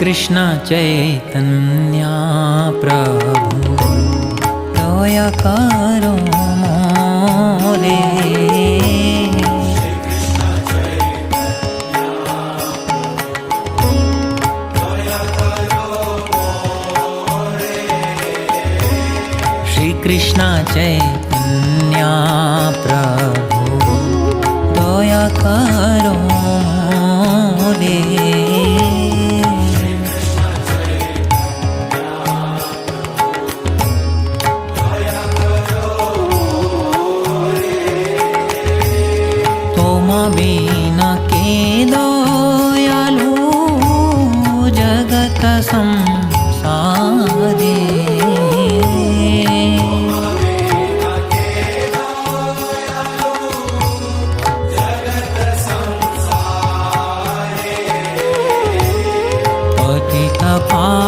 कृष्ण चैतन्या प्रभु दया करो मोरे। श्री कृष्ण चैतन्या प्रभु दया करो मोरे। बिना के दयालु जगत संसारे। पतित पावन